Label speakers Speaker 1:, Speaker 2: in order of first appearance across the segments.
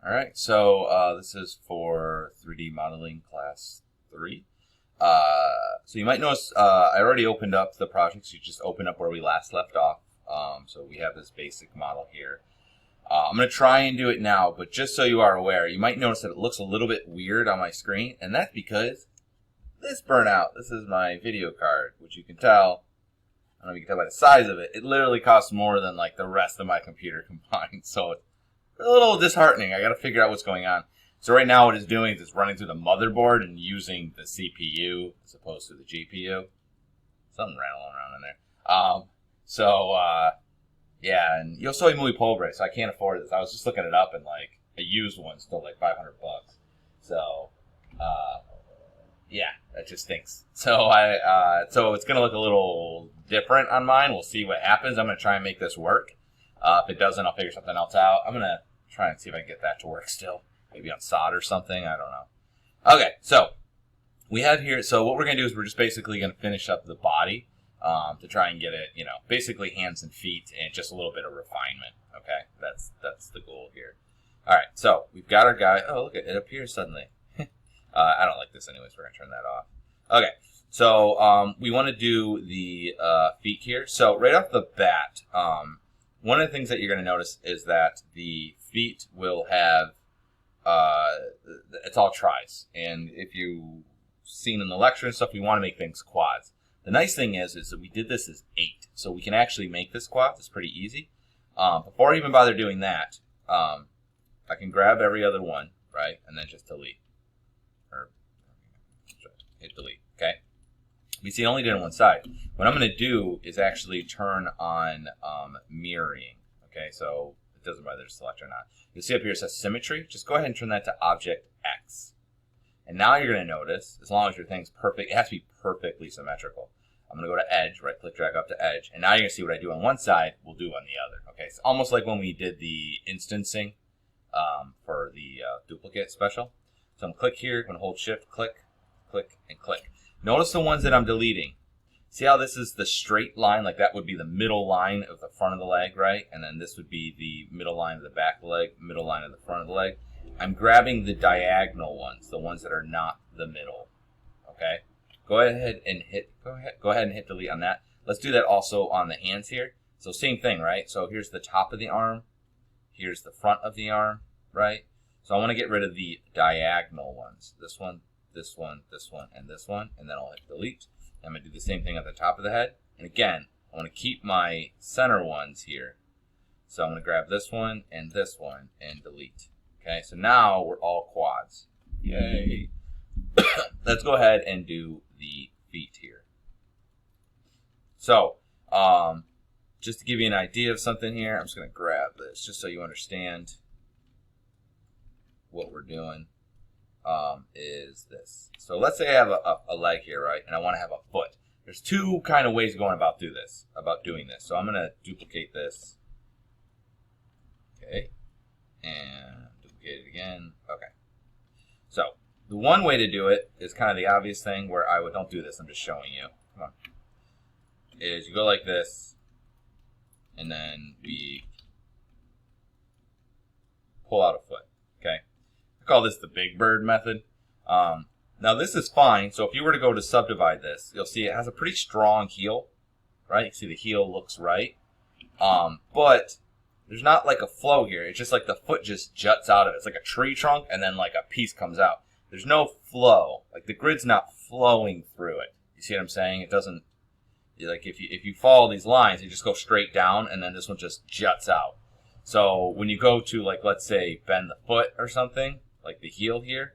Speaker 1: Alright, so this is for 3D modeling class 3. So you might notice I already opened up the project, so you just open up where we last left off. So we have this basic model here. I'm going to try and do it now, but just so you are aware, you might notice that it looks a little bit weird on my screen, and that's because this burnt out. This is my video card, which you can tell, I don't know if you can tell by the size of it, it literally costs more than like the rest of my computer combined, so it's a little disheartening. I got to figure out what's going on. So right now what it's doing is it's running through the motherboard and using the CPU as opposed to the GPU. Something rattling around in there. Yeah, and yo soy muy pobre, so I can't afford this. I was just looking it up, and like a used one's still like $500. So, yeah, that just stinks. So so it's gonna look a little different on mine. We'll see what happens. I'm gonna try and make this work. If it doesn't, I'll figure something else out. I'm gonna try and see if I can get that to work still. Maybe on solder or something. I don't know. Okay, so we have here. So what we're gonna do is we're just basically gonna finish up the body. To try and get it, basically hands and feet and just a little bit of refinement. Okay, that's the goal here. All right, so we've got our guy. Oh, look, it appears suddenly. I don't like this anyways. We're gonna turn that off. Okay, so we want to do the feet here. So right off the bat, one of the things that you're gonna notice is that the feet will have it's all tris, and if you've seen in the lecture and stuff, we want to make things quads. The nice thing is that we did this as 8, so we can actually make this quad. It's pretty easy. Before I even bother doing that, I can grab every other one, right, and then just delete. Or hit delete, okay? You see, I only did it on one side. What I'm going to do is actually turn on mirroring, okay? So it doesn't matter if it's selected or not. You'll see up here it says symmetry. Just go ahead and turn that to Object X. And now you're going to notice, as long as your thing's perfect, it has to be perfectly symmetrical. I'm going to go to Edge, right-click, drag up to Edge. And now you're going to see what I do on one side, we'll do on the other. Okay, it's almost like when we did the instancing for the duplicate special. So I'm going to click here, I'm going to hold Shift, click, click, and click. Notice the ones that I'm deleting. See how this is the straight line? Like that would be the middle line of the front of the leg, right? And then this would be the middle line of the back of the leg, middle line of the front of the leg. I'm grabbing the diagonal ones, the ones that are not the middle. Okay? Go ahead and hit delete on that. Let's do that also on the hands here. So same thing, right? So here's the top of the arm. Here's the front of the arm, right? So I want to get rid of the diagonal ones. This one, this one, this one, and this one. And then I'll hit delete. I'm going to do the same thing at the top of the head. And again, I want to keep my center ones here. So I'm going to grab this one and delete. Okay, so now we're all quads. Yay. Let's go ahead and do the feet here. So, just to give you an idea of something here, I'm just going to grab this just so you understand what we're doing is this. So let's say I have a leg here, right, and I want to have a foot. There's two kind of ways of going about doing this. So I'm going to duplicate this. Okay, and duplicate it again. Okay. So the one way to do it is kind of the obvious thing where don't do this, I'm just showing you. Come on. Is you go like this, and then we pull out a foot. Okay. I call this the Big Bird method. Now this is fine. So if you were to go to subdivide this, you'll see it has a pretty strong heel, right? You see the heel looks right. But there's not like a flow here. It's just like the foot just juts out of it. It's like a tree trunk, and then like a piece comes out. There's no flow. Like the grid's not flowing through it. You see what I'm saying? It doesn't, like if you follow these lines, you just go straight down, and then this one just juts out. So when you go to, like, let's say bend the foot or something, like the heel here,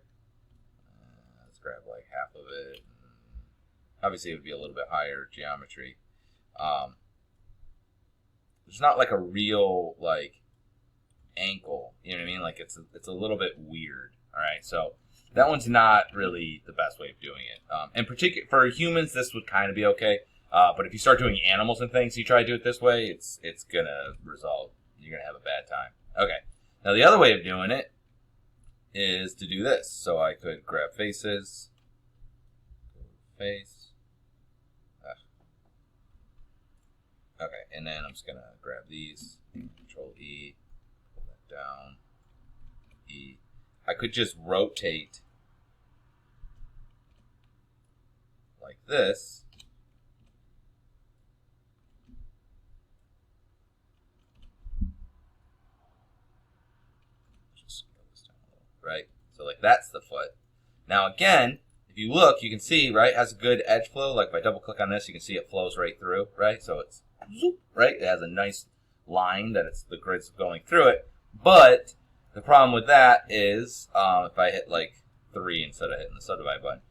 Speaker 1: let's grab like half of it. Obviously it would be a little bit higher geometry. There's not like a real like ankle, you know what I mean? Like it's a little bit weird. All right, so that one's not really the best way of doing it. In particular, for humans, this would kind of be okay. But if you start doing animals and things, you try to do it this way, it's gonna result. You're gonna have a bad time. Okay. Now the other way of doing it is to do this. So I could grab faces, face. Okay, and then I'm just gonna grab these, Control E, pull that down, E. I could just rotate like this. Just slow this down a little, right? So like that's the foot. Now again, if you look, you can see, right, it has a good edge flow. Like if I double click on this, you can see it flows right through, right? So it's, right, it has a nice line that the grid's going through it. But the problem with that is if I hit like 3 instead of hitting the subdivide button,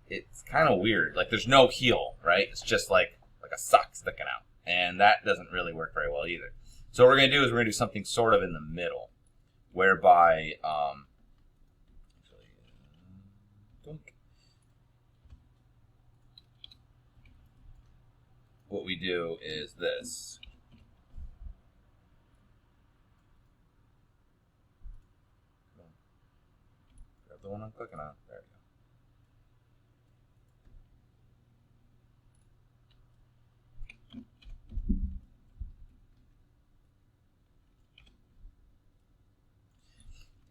Speaker 1: it's kind of weird. Like there's no heel, right? It's just like a sock sticking out. And that doesn't really work very well either. So what we're going to do is we're going to do something sort of in the middle, whereby what we do is this. Grab the one I'm clicking on. There we go.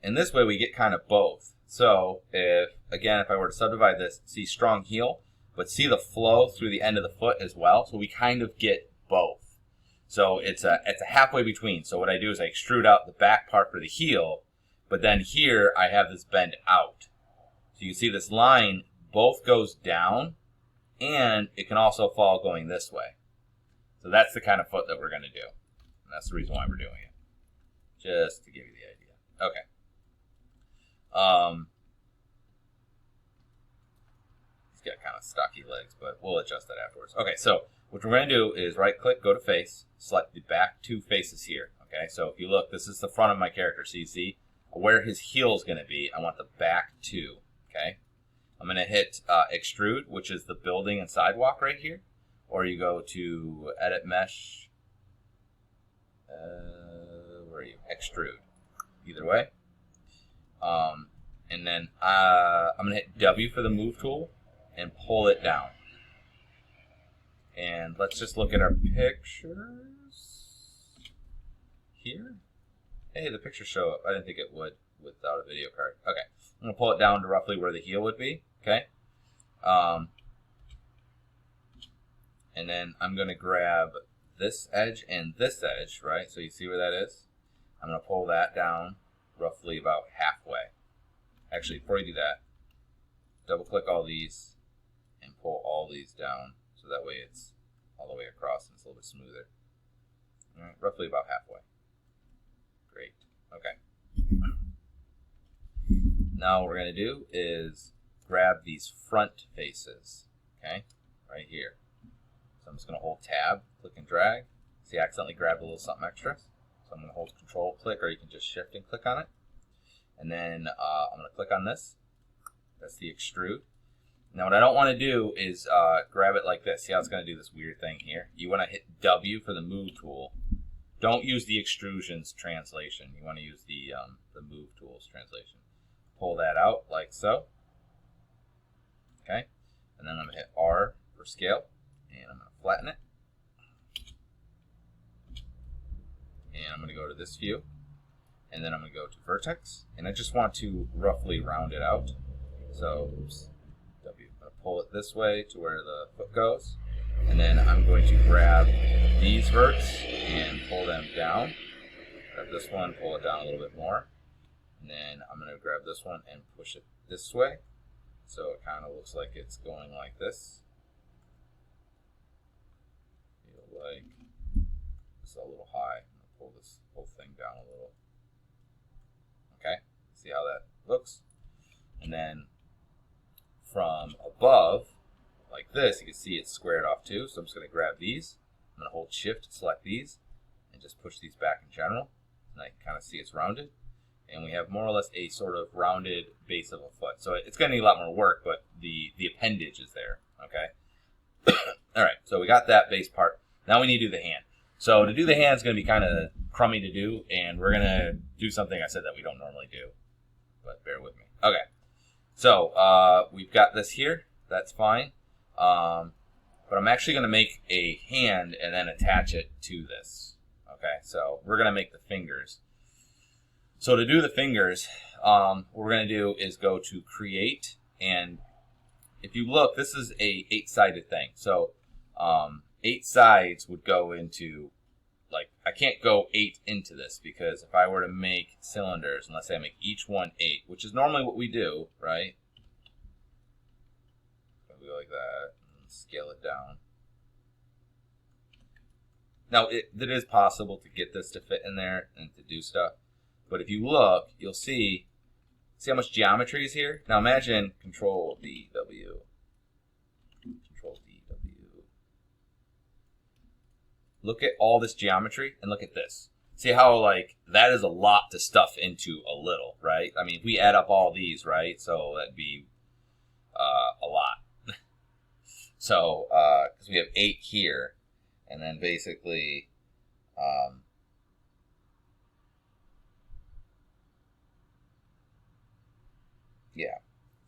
Speaker 1: And this way we get kind of both. So if I were to subdivide this, see strong heel, but see the flow through the end of the foot as well. So we kind of get both. So it's a halfway between. So what I do is I extrude out the back part for the heel, but then here I have this bend out. So you can see this line both goes down, and it can also fall going this way. So that's the kind of foot that we're going to do. And that's the reason why we're doing it. Just to give you the idea. Okay. He's got kind of stocky legs, but we'll adjust that afterwards. Okay, so what we're going to do is right click, go to face, select the back 2 faces here. Okay, so if you look, this is the front of my character. So you see where his heel is going to be. I want the back 2. Okay, I'm going to hit extrude, which is the building and sidewalk right here, or you go to edit mesh. Where are you? Extrude. Either way. And then I'm going to hit W for the move tool and pull it down. And let's just look at our pictures here. Hey, the pictures show up. I didn't think it would without a video card. Okay, I'm going to pull it down to roughly where the heel would be. Okay. And then I'm going to grab this edge and this edge, right? So you see where that is? I'm going to pull that down roughly about halfway. Actually, before you do that, double click all these and pull all these down so that way it's all the way across and it's a little bit smoother. All right, roughly about halfway. Great. Okay. Now what we're going to do is grab these front faces, okay, right here. So I'm just going to hold tab, click and drag. See, I accidentally grabbed a little something extra. So I'm going to hold control, click, or you can just shift and click on it. And then I'm going to click on this. That's the extrude. Now what I don't want to do is grab it like this. See how it's going to do this weird thing here? You want to hit W for the move tool. Don't use the extrusions translation. You want to use the move tools translation. Pull that out like so. Okay. And then I'm going to hit R for scale. And I'm going to flatten it. And I'm going to go to this view. And then I'm going to go to vertex. And I just want to roughly round it out. So, oops, W. I'm going to pull it this way to where the foot goes. And then I'm going to grab these verts and pull them down. Grab this one, pull it down a little bit more. And then I'm going to grab this one and push it this way. So it kind of looks like it's going like this. Feel like it's a little high. I'm going to pull this whole thing down a little. Okay, see how that looks? And then from above, like this, you can see it's squared off too. So I'm just going to grab these. I'm going to hold shift, select these, and just push these back in general. And I can kind of see it's rounded. And we have more or less a sort of rounded base of a foot. So it's going to need a lot more work, but the appendage is there. Okay. All right, so we got that base part. Now we need to do the hand. So to do the hand is going to be kind of crummy to do, and we're going to do something I said that we don't normally do. But bear with me. Okay. So we've got this here. That's fine. But I'm actually going to make a hand and then attach it to this. Okay, so we're going to make the fingers. So to do the fingers, what we're going to do is go to create, and if you look, this is a 8-sided thing. So 8 sides would go into, like, I can't go 8 into this, because if I were to make cylinders, and let's say I make each one 8, which is normally what we do, right? We go like that, and scale it down. Now, it is possible to get this to fit in there and to do stuff. But if you look, you'll see how much geometry is here? Now imagine Control D, W. Control D, W. Look at all this geometry and look at this. See how, like, that is a lot to stuff into a little, right? I mean, if we add up all these, right? So that'd be a lot. So, because we have 8 here. And then basically, yeah.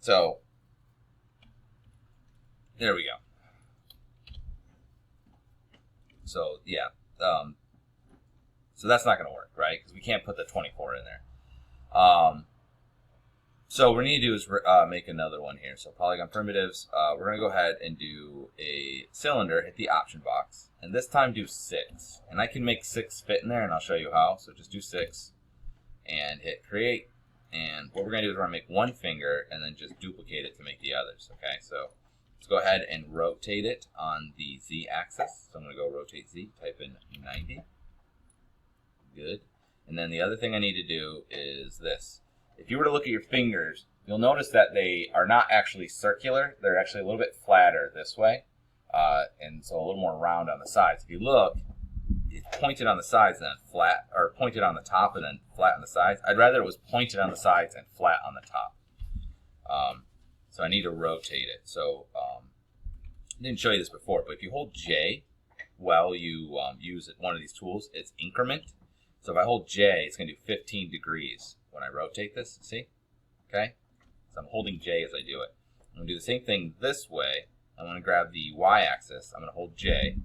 Speaker 1: So, there we go. So, yeah. So that's not going to work, right? Because we can't put the 24 in there. So what we need to do is make another one here. So polygon primitives, we're going to go ahead and do a cylinder, hit the option box, and this time do 6. And I can make 6 fit in there, and I'll show you how. So just do 6 and hit create. And what we're going to do is we're going to make one finger and then just duplicate it to make the others. Okay, so let's go ahead and rotate it on the Z axis. So I'm going to go rotate Z, type in 90. Good. And then the other thing I need to do is this. If you were to look at your fingers, you'll notice that they are not actually circular. They're actually a little bit flatter this way, and so a little more round on the sides. If you look, it's pointed on the sides and then flat, or pointed on the top and then flat on the sides. I'd rather it was pointed on the sides and flat on the top. So I need to rotate it. So I didn't show you this before, but if you hold J while you use one of these tools, it's increment. So if I hold J, it's going to do 15 degrees. When I rotate this, see? Okay? So I'm holding J as I do it. I'm going to do the same thing this way. I'm going to grab the Y-axis. I'm going to hold J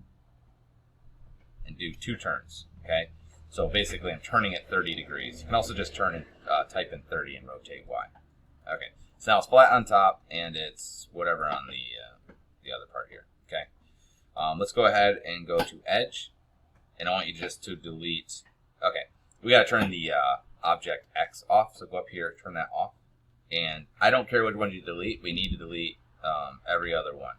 Speaker 1: and do 2 turns. Okay? So basically I'm turning it 30 degrees. You can also just turn and type in 30 and rotate Y. Okay. So now it's flat on top and it's whatever on the other part here. Okay? Let's go ahead and go to Edge. And I want you just to delete. Okay. We got to turn the object X off, so go up here, turn that off, and I don't care which one you delete, we need to delete every other one.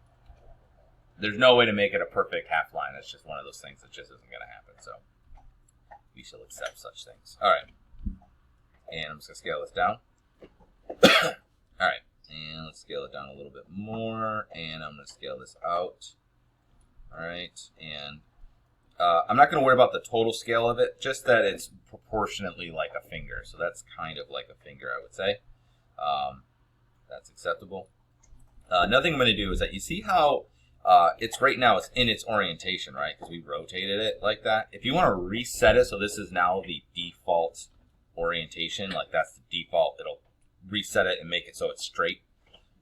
Speaker 1: There's no way to make it a perfect half line. It's just one of those things that just isn't going to happen, so we shall accept such things. Alright, and I'm just going to scale this down. Alright, and let's scale it down a little bit more, and I'm going to scale this out. Alright, and I'm not going to worry about the total scale of it, just that it's proportionately like a finger. So that's kind of like a finger, I would say. That's acceptable. Another thing I'm going to do is that you see how it's right now it's in its orientation, right? Because we rotated it like that. If you want to reset it, so this is now the default orientation, like that's the default, it'll reset it and make it so it's straight.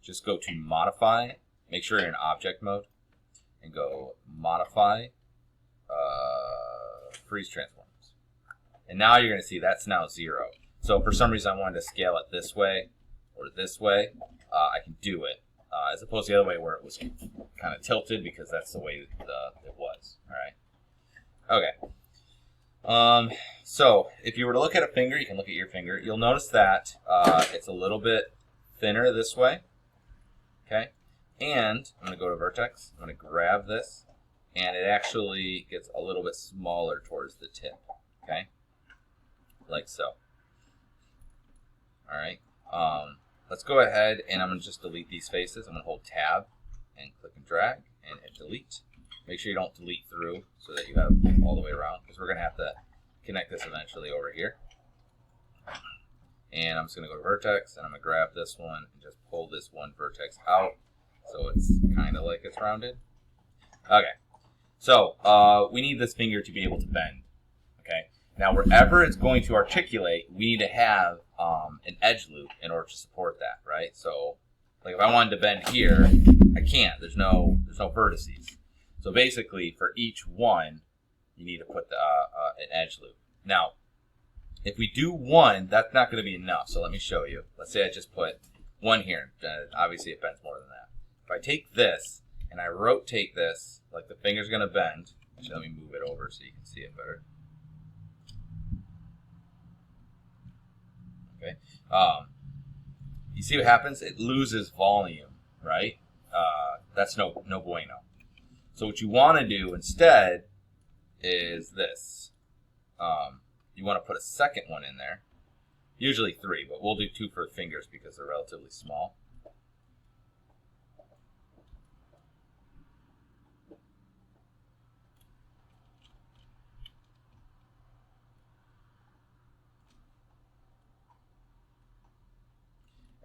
Speaker 1: Just go to modify, make sure you're in object mode, and go modify. Freeze transforms. And now you're going to see that's now 0. So for some reason I wanted to scale it this way or this way. I can do it. As opposed to the other way where it was kind of tilted because that's the way it was. Alright. Okay. So if you were to look at a finger, you can look at your finger. You'll notice that it's a little bit thinner this way. Okay. And I'm going to go to vertex. I'm going to grab this. And it actually gets a little bit smaller towards the tip, okay? Like so. All right. Let's go ahead and I'm going to just delete these faces. I'm going to hold Tab and click and drag and hit delete. Make sure you don't delete through so that you have all the way around because we're going to have to connect this eventually over here. And I'm just going to go to vertex and I'm going to grab this one and just pull this one vertex out so it's kind of like it's rounded. Okay. So, we need this finger to be able to bend, okay? Now, wherever it's going to articulate, we need to have an edge loop in order to support that, right? So, like if I wanted to bend here, I can't. There's no vertices. So basically, for each one, you need to put an edge loop. Now, If we do one, that's not going to be enough. So let me show you. Let's say I just put one here. Obviously, it bends more than that. If I take this and I rotate this, like the finger's going to bend. Actually, let me move it over so you can see it better. Okay. You see what happens? It loses volume, right? That's no bueno. So what you want to do instead is this. You want to put a second one in there. Usually 3, but we'll do 2 for fingers because they're relatively small.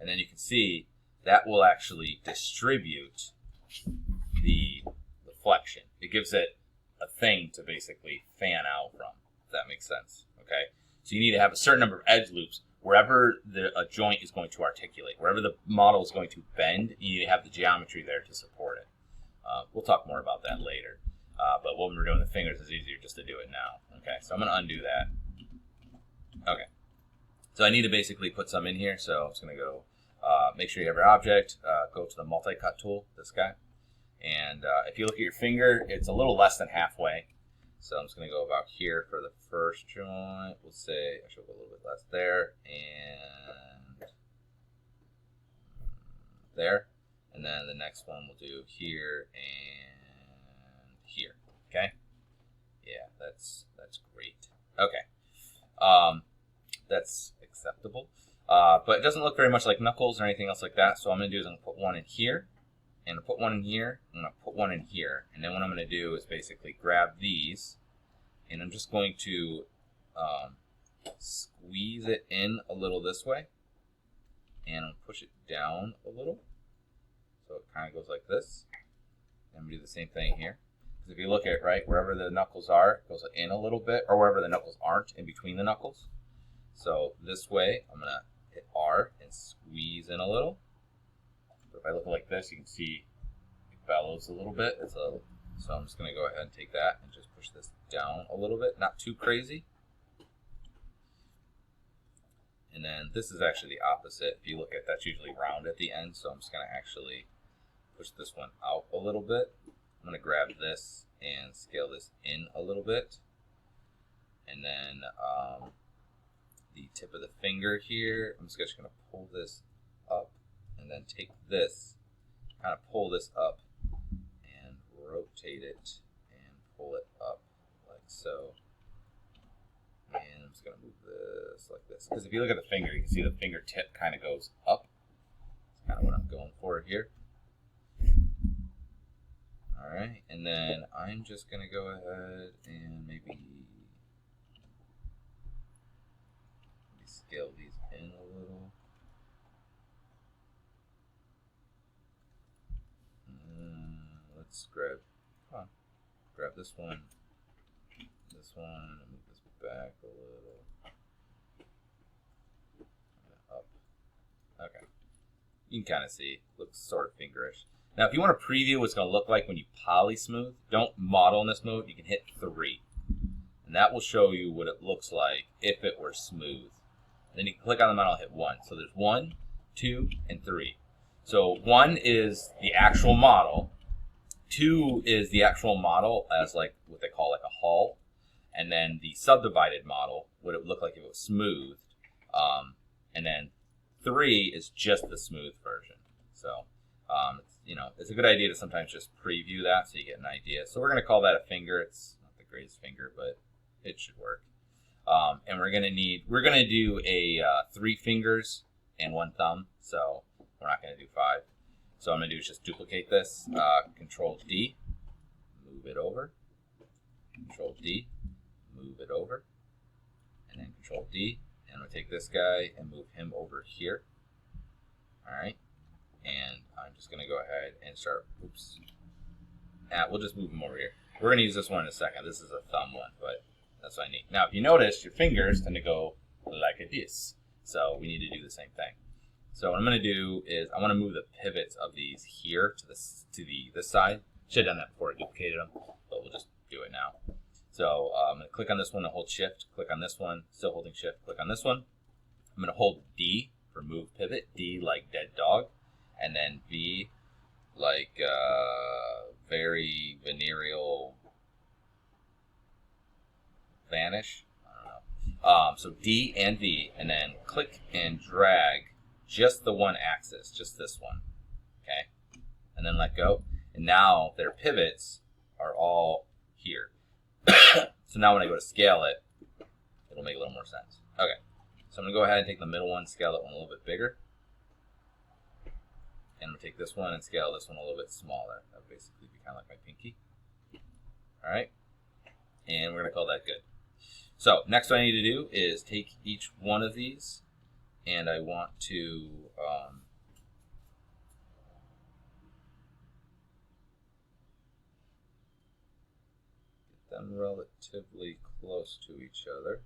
Speaker 1: And then you can see that will actually distribute the flexion. It gives it a thing to basically fan out from, if that makes sense. Okay, so you need to have a certain number of edge loops wherever a joint is going to articulate, wherever the model is going to bend. You need to have the geometry there to support it. We'll talk more about that later. But when we're doing the fingers, it's easier just to do it now. Okay, so I'm going to undo that. Okay, so I need to basically put some in here. So I'm just going to go make sure you have your object. Go to the multi-cut tool, this guy. And if you look at your finger, it's a little less than halfway. So I'm just going to go about here for the first joint. We'll say, I should go a little bit less there, and there. And then the next one we'll do here and here. Okay? Yeah, that's great. Okay. That's acceptable. But it doesn't look very much like knuckles or anything else like that. So what I'm going to do is I'm going to put one in here. And I'll put one in here, and I'll put one in here. And then what I'm going to do is basically grab these, and I'm just going to squeeze it in a little this way, and I'll push it down a little. So it kind of goes like this. And we do the same thing here. Because if you look at it, right, wherever the knuckles are, it goes in a little bit, or wherever the knuckles aren't, in between the knuckles. So this way, I'm going to hit R and squeeze in a little. If I look like this, you can see it bellows a little bit. So I'm just going to go ahead and take that and just push this down a little bit, not too crazy. And then this is actually the opposite. If you look at that's usually round at the end, so I'm just going to actually push this one out a little bit. I'm going to grab this and scale this in a little bit. And then the tip of the finger here, I'm just going to pull this up. And then take this, kind of pull this up and rotate it and pull it up like so. And I'm just going to move this like this. Because if you look at the finger, you can see the fingertip kind of goes up. That's kind of what I'm going for here. Alright, and then I'm just going to go ahead and maybe scale these in a little. Let's grab this one, and move this back a little, up. Okay, you can kind of see, looks sort of fingerish. Now, if you want to preview what it's going to look like when you poly smooth, don't model in this mode. You can hit 3, and that will show you what it looks like if it were smooth. And then you can click on the model and hit 1. So there's 1, 2, and 3. So 1 is the actual model. 2 is the actual model as like what they call like a hull, and then the subdivided model, what it would look like if it was smooth, and then 3 is just the smooth version. So it's a good idea to sometimes just preview that so you get an idea. So we're going to call that a finger. It's not the greatest finger, but it should work. And we're going to do a 3 fingers and 1 thumb. So we're not going to do 5. So what I'm going to do is just duplicate this, Control D, move it over, Control D, move it over, and then Control D, and I'm going to take this guy and move him over here. Alright, and I'm just going to go ahead and start, we'll just move him over here. We're going to use this one in a second. This is a thumb one, but that's what I need. Now, if you notice, your fingers tend to go like this. So we need to do the same thing. So what I'm going to do is I want to move the pivots of these here to this side. Should have done that before I duplicated them, but we'll just do it now. So I'm going to click on this one and hold shift, click on this one, still holding shift, click on this one. I'm going to hold D for move pivot, D like dead dog, and then V like very venereal vanish. I don't know. So D and V, and then click and drag just the one axis, just this one. Okay, and then let go. And now their pivots are all here. So now when I go to scale it, it'll make a little more sense. Okay, so I'm going to go ahead and take the middle one, scale that one a little bit bigger. And I'm going to take this one and scale this one a little bit smaller. That would basically be kind of like my pinky. All right, and we're going to call that good. So next what I need to do is take each one of these, and I want to get them relatively close to each other.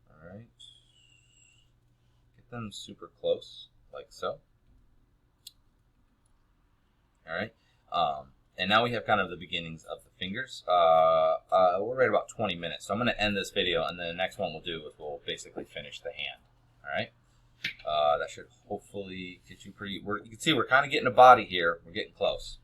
Speaker 1: All right, get them super close, like so. All right, and now we have kind of the beginnings of the fingers. We're right about 20 minutes, so I'm going to end this video, and then the next one we'll do is we'll basically finish the hand. All right, that should hopefully get you pretty. You can see we're kind of getting a body here. We're getting close.